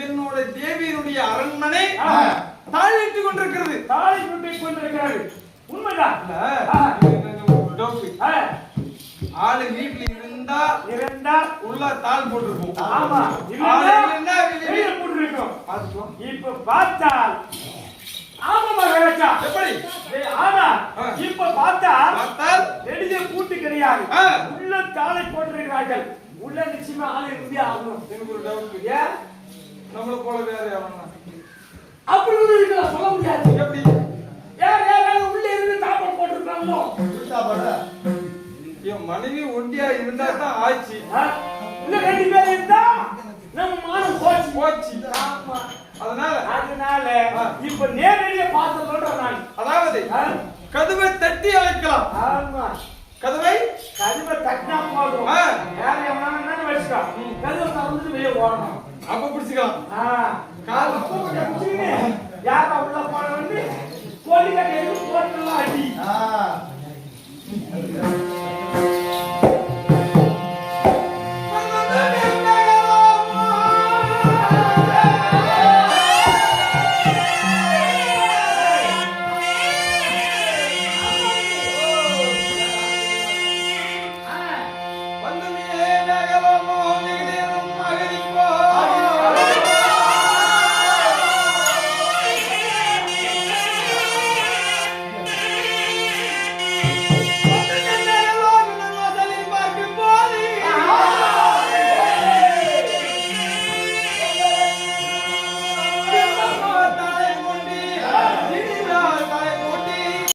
என்னோட தேவியினுடைய அரண்மனை தாழிட்டு கொண்டிருக்கிறது. உண்மைதான். ஆளு வீட்டுல இருந்தா உள்ள தாள் போட்டிருக்கும். ஆமா, போட்டிருக்கோம். இப்ப பார்த்தால் ஆமா மகாராஜா. எப்படி? ஆமா, இப்ப பார்த்தால் நெடிய கூட்டு கிடையாது. உள்ள தாளை போட்டிருக்கிறார்கள். உள்ள நிச்சயமா ஆளு இருந்தே ஆகணும். எனக்கு ஒரு டவுட். ஏன் நம்மள போல வேற எவனா அப்படி இருக்கலாம் சொல்ல முடியாது. எப்படி? யார் உள்ள இருந்து தாப்பம் போட்டிருக்காங்களோ மனைவி ஒண்டியா இருந்தா தான் ஆச்சு. இன்னும் 2 பேர் இருந்தா நம்ம மானம் போச்சு. ஆமா, அதனால இப்ப நேரடியா பார்த்து சொல்றேன் நான். அதாவது கதவை தட்டி அழைக்கலாம். ஆமா, கதவை தட்டினா போதும். வேற எவனா வச்சுக்கா, கதவை திறந்து வெளியே ஓடணும். அப்ப பிடிச்சிக்கலாம். யாரா உள்ள போன வந்து கோழி கட்டி